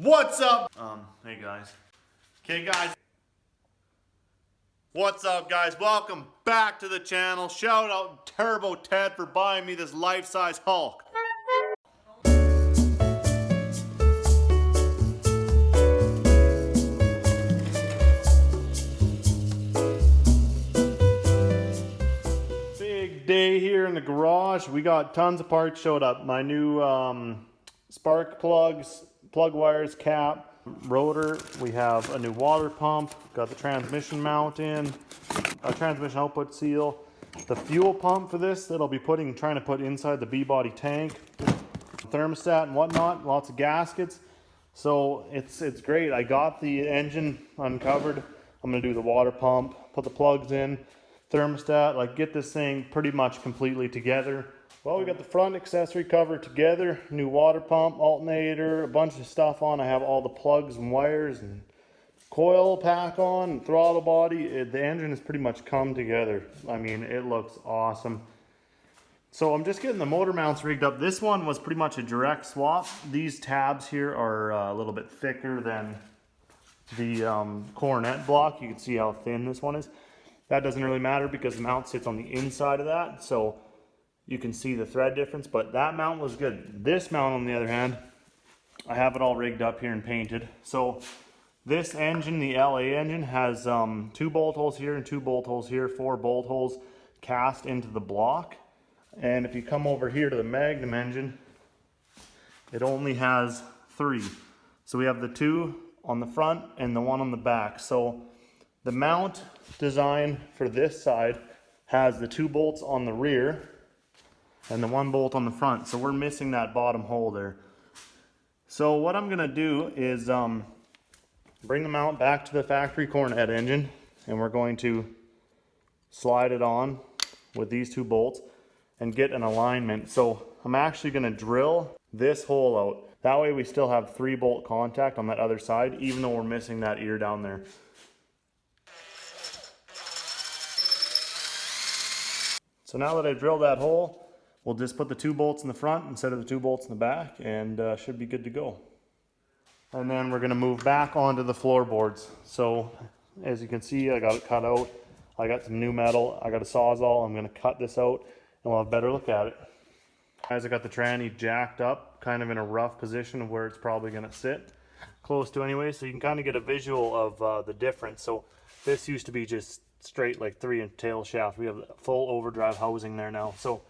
What's up? Hey guys. Okay guys. What's up guys? Welcome back to the channel. Shout out Turbo Ted for buying me this life-size Hulk. Big day here in the garage. We got tons of parts showed up. My new spark plugs, plug wires, cap, rotor. We have a new water pump, got the transmission mount in, a transmission output seal, the fuel pump for this that I'll be trying to put inside the B-body tank, thermostat and whatnot, lots of gaskets. So it's great. I got the engine uncovered. I'm gonna do the water pump, put the plugs in, thermostat, like get this thing pretty much completely together. Well, we got the front accessory cover together, new water pump, alternator, a bunch of stuff on. I have all the plugs and wires and coil pack on, and throttle body. The engine has pretty much come together. I mean, it looks awesome. So I'm just getting the motor mounts rigged up. This one was pretty much a direct swap. These tabs here are a little bit thicker than the coronet block. You can see how thin this one is. That doesn't really matter because the mount sits on the inside of that. So you can see the thread difference, but that mount was good. This mount, on the other hand, I have it all rigged up here and painted. So this engine, the LA engine, has 2 bolt holes here and 2 bolt holes here, 4 bolt holes cast into the block. And if you come over here to the Magnum engine, it only has 3. So we have the 2 on the front and the 1 on the back. So the mount design for this side has the 2 bolts on the rear and the 1 bolt on the front. So we're missing that bottom hole there. So what I'm gonna do is bring the mount back to the factory Coronet engine, and we're going to slide it on with these 2 bolts and get an alignment. So I'm actually gonna drill this hole out. That way we still have 3 bolt contact on that other side, even though we're missing that ear down there. So now that I've drilled that hole, we'll just put the 2 bolts in the front instead of the 2 bolts in the back, and should be good to go. And then we're gonna move back onto the floorboards. So as you can see, I got it cut out. I got some new metal. I got a Sawzall. I'm gonna cut this out and we'll have a better look at it. Guys, I got the tranny jacked up, kind of in a rough position of where it's probably gonna sit. Close to anyway, so you can kind of get a visual of the difference. So this used to be just straight like 3-inch tail shaft. We have full overdrive housing there now. So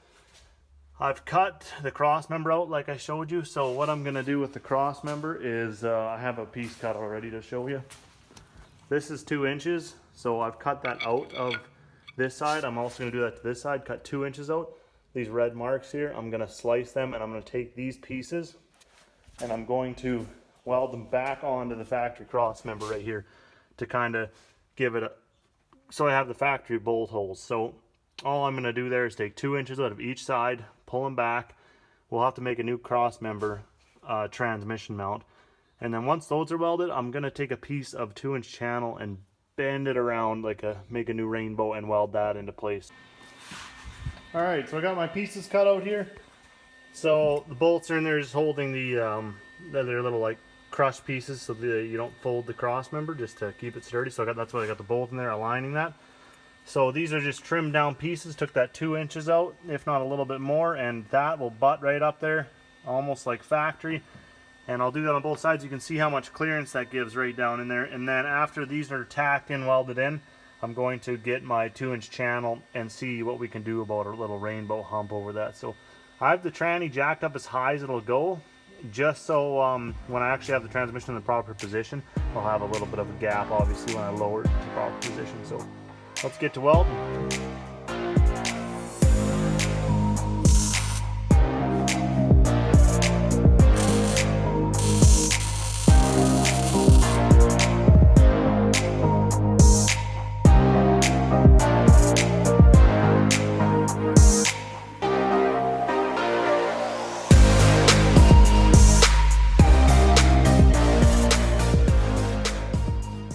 I've cut the cross member out like I showed you. So what I'm gonna do with the cross member is I have a piece cut already to show you. This is 2 inches, so I've cut that out of this side. I'm also gonna do that to this side, cut 2 inches out. These red marks here, I'm gonna slice them, and I'm gonna take these pieces and I'm going to weld them back onto the factory cross member right here to kind of give it a, so I have the factory bolt holes. So all I'm gonna do there is take 2 inches out of each side, pull them back. We'll have to make a new cross member transmission mount. And then once those are welded, I'm gonna take a piece of 2-inch channel and bend it around like make a new rainbow and weld that into place. All right, so I got my pieces cut out here. So the bolts are in there just holding the their little like crushed pieces so you don't fold the cross member, just to keep it sturdy. So that's why I got the bolt in there aligning that. So these are just trimmed down pieces, took that 2 inches out, if not a little bit more, and that will butt right up there, almost like factory. And I'll do that on both sides. You can see how much clearance that gives right down in there. And then after these are tacked in, welded in, I'm going to get my 2-inch channel and see what we can do about a little rainbow hump over that. So I have the tranny jacked up as high as it'll go, just so when I actually have the transmission in the proper position, I'll have a little bit of a gap, obviously, when I lower it to the proper position. So let's get to welding.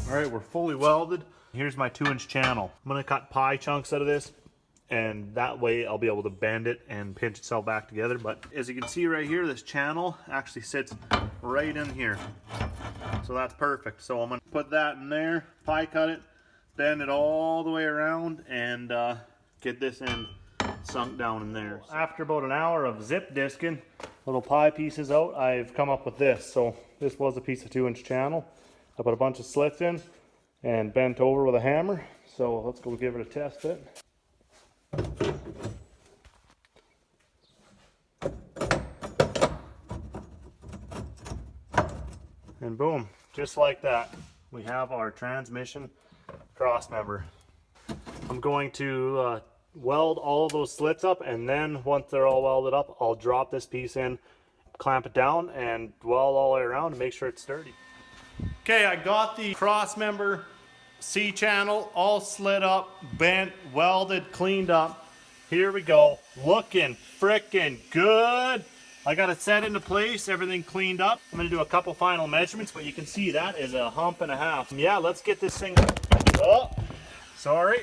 All right, we're fully welded. Here's my 2-inch channel. I'm gonna cut pie chunks out of this, and that way I'll be able to bend it and pinch itself back together. But as you can see right here, this channel actually sits right in here. So that's perfect. So I'm gonna put that in there, pie cut it, bend it all the way around, and get this end sunk down in there. After about an hour of zip disking little pie pieces out, I've come up with this. So this was a piece of 2-inch channel. I put a bunch of slits in and bent over with a hammer. So let's go give it a test fit. And boom, just like that, we have our transmission cross member. I'm going to weld all of those slits up, and then once they're all welded up, I'll drop this piece in, clamp it down, and weld all the way around to make sure it's sturdy. Okay, I got the cross member C-channel all slid up, bent, welded, cleaned up. Here we go, looking frickin' good. I got it set into place, everything cleaned up. I'm gonna do a couple final measurements, but you can see that is a hump and a half. Yeah, let's get this thing, oh, sorry.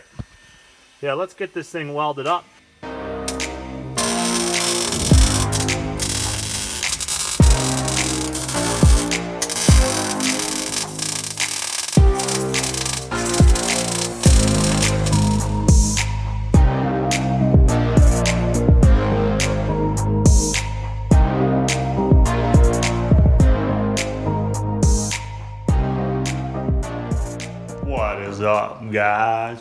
Yeah, let's get this thing welded up. What is up, guys?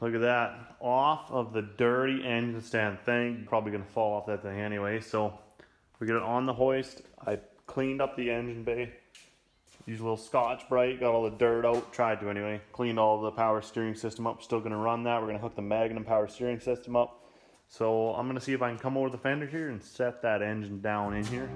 Look at that, off of the dirty engine stand thing. Probably gonna fall off that thing anyway. So we get it on the hoist. I cleaned up the engine bay. Used a little Scotch-Brite, got all the dirt out. Tried to anyway. Cleaned all the power steering system up. Still gonna run that. We're gonna hook the Magnum power steering system up. So I'm gonna see if I can come over the fender here and set that engine down in here.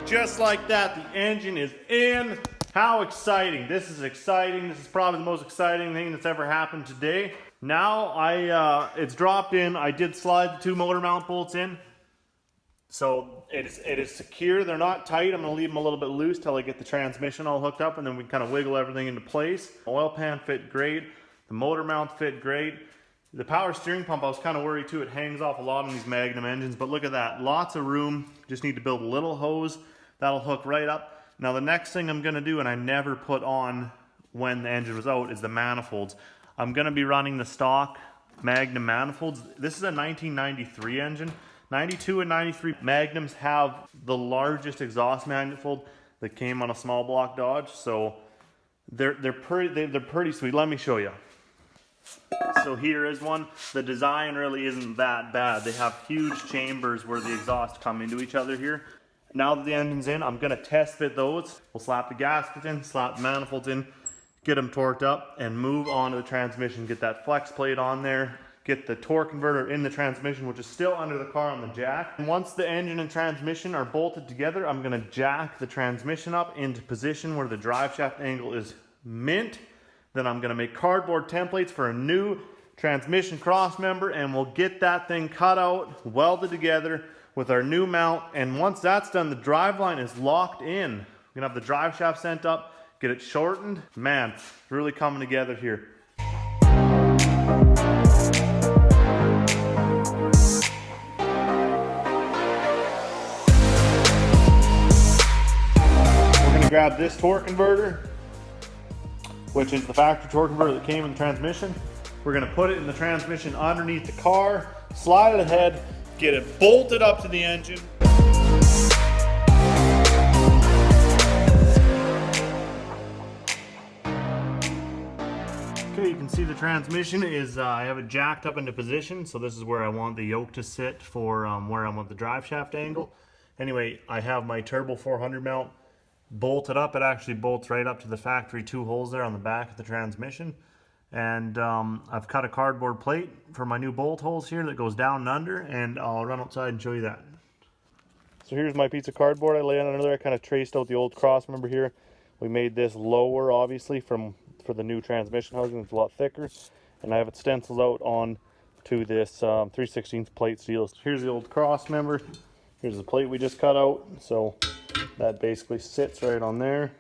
Just like that, the engine is in. How exciting. This is exciting. This is probably the most exciting thing that's ever happened today. Now it's dropped in. I did slide the 2 motor mount bolts in. So it is secure. They're not tight. I'm gonna leave them a little bit loose till I get the transmission all hooked up, and then we kind of wiggle everything into place. Oil pan fit great. The motor mount fit great. The power steering pump, I was kind of worried too. It hangs off a lot on these Magnum engines, but look at that. Lots of room. Just need to build a little hose. That'll hook right up. Now the next thing I'm gonna do, and I never put on when the engine was out, is the manifolds. I'm gonna be running the stock Magnum manifolds. This is a 1993 engine. 92 and 93 Magnums have the largest exhaust manifold that came on a small block Dodge, so they're pretty sweet. Let me show you. So here is one. The design really isn't that bad. They have huge chambers where the exhaust come into each other here. Now that the engine's in, I'm gonna test fit those. We'll slap the gaskets in, slap the manifolds in, get them torqued up, and move on to the transmission. Get that flex plate on there, get the torque converter in the transmission, which is still under the car on the jack. And once the engine and transmission are bolted together, I'm gonna jack the transmission up into position where the drive shaft angle is mint. Then I'm gonna make cardboard templates for a new transmission cross member, and we'll get that thing cut out, welded together with our new mount. And once that's done, the drive line is locked in. We're gonna have the drive shaft sent up, get it shortened. Man, it's really coming together here. We're gonna grab this torque converter, which is the factory torque converter that came in the transmission. We're gonna put it in the transmission underneath the car, slide it ahead, get it bolted up to the engine. Okay, you can see the transmission is, I have it jacked up into position, so this is where I want the yoke to sit for where I want the drive shaft angle. Anyway, I have my Turbo 400 mount bolted up. It actually bolts right up to the factory 2 holes there on the back of the transmission. And I've cut a cardboard plate for my new bolt holes here that goes down and under, and I'll run outside and show you that. So here's my piece of cardboard I laid under there. I kind of traced out the old cross member here. We made this lower, obviously, for the new transmission housing. It's a lot thicker. And I have it stenciled out on to this 3/16 plate steel. Here's the old cross member. Here's the plate we just cut out. So that basically sits right on there.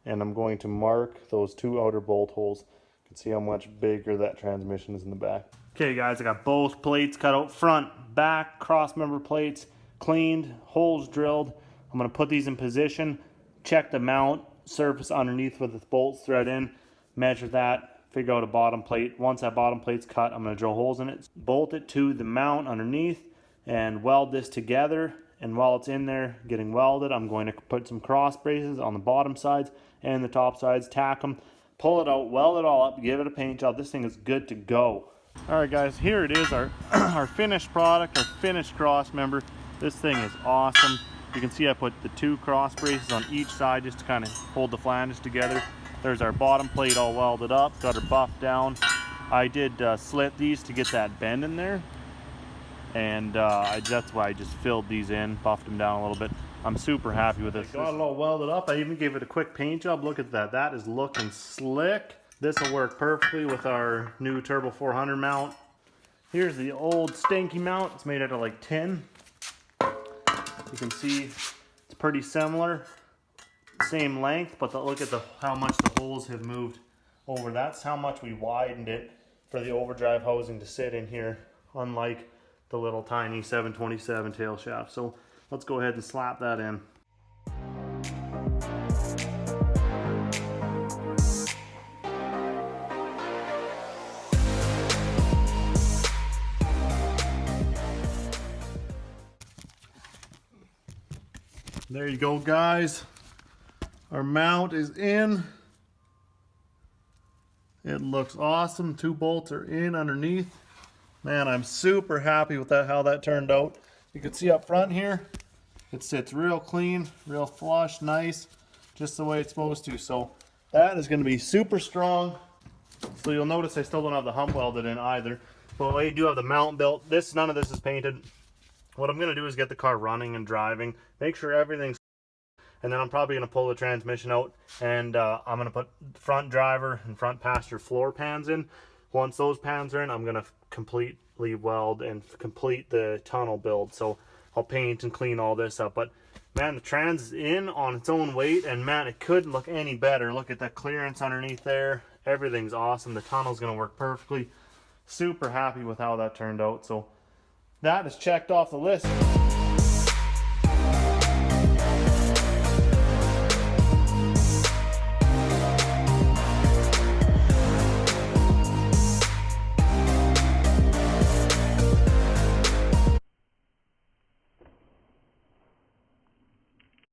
And I'm going to mark those 2 outer bolt holes. You can see how much bigger that transmission is in the back. Okay guys, I got both plates cut out, front, back, cross member plates, cleaned, holes drilled. I'm going to put these in position, check the mount surface underneath with the bolts thread in, measure that, figure out a bottom plate. Once that bottom plate's cut, I'm going to drill holes in it, bolt it to the mount underneath, and weld this together. And while it's in there getting welded, I'm going to put some cross braces on the bottom sides and the top sides, tack them, pull it out, weld it all up, give it a paint job. This thing is good to go. Alright guys, here it is, our our finished product, our finished cross member. This thing is awesome. You can see I put the 2 cross braces on each side just to kind of hold the flanges together. There's our bottom plate all welded up, got her buffed down. I did slit these to get that bend in there. And that's why I just filled these in, buffed them down a little bit. I'm super happy with this. Got it all welded up. I even gave it a quick paint job. Look at that. That is looking slick. This will work perfectly with our new Turbo 400 mount. Here's the old stinky mount. It's made out of like tin. You can see it's pretty similar. Same length, but look at how much the holes have moved over. That's how much we widened it for the overdrive housing to sit in here, unlike the little tiny 727 tail shaft. So let's go ahead and slap that in. There you go guys. Our mount is in. It looks awesome. 2 bolts are in underneath. Man, I'm super happy with how that turned out. You can see up front here, it sits real clean, real flush, nice, just the way it's supposed to. So that is going to be super strong. So you'll notice I still don't have the hump welded in either. But I do have the mount built. None of this is painted. What I'm going to do is get the car running and driving, make sure everything's, and then I'm probably going to pull the transmission out, and I'm going to put front driver and front passenger floor pans in. Once those pans are in, I'm going to completely weld and complete the tunnel build. So I'll paint and clean all this up. But man, the trans is in on its own weight, and man, it couldn't look any better. Look at that clearance underneath there. Everything's awesome. The tunnel's going to work perfectly. Super happy with how that turned out. So that is checked off the list.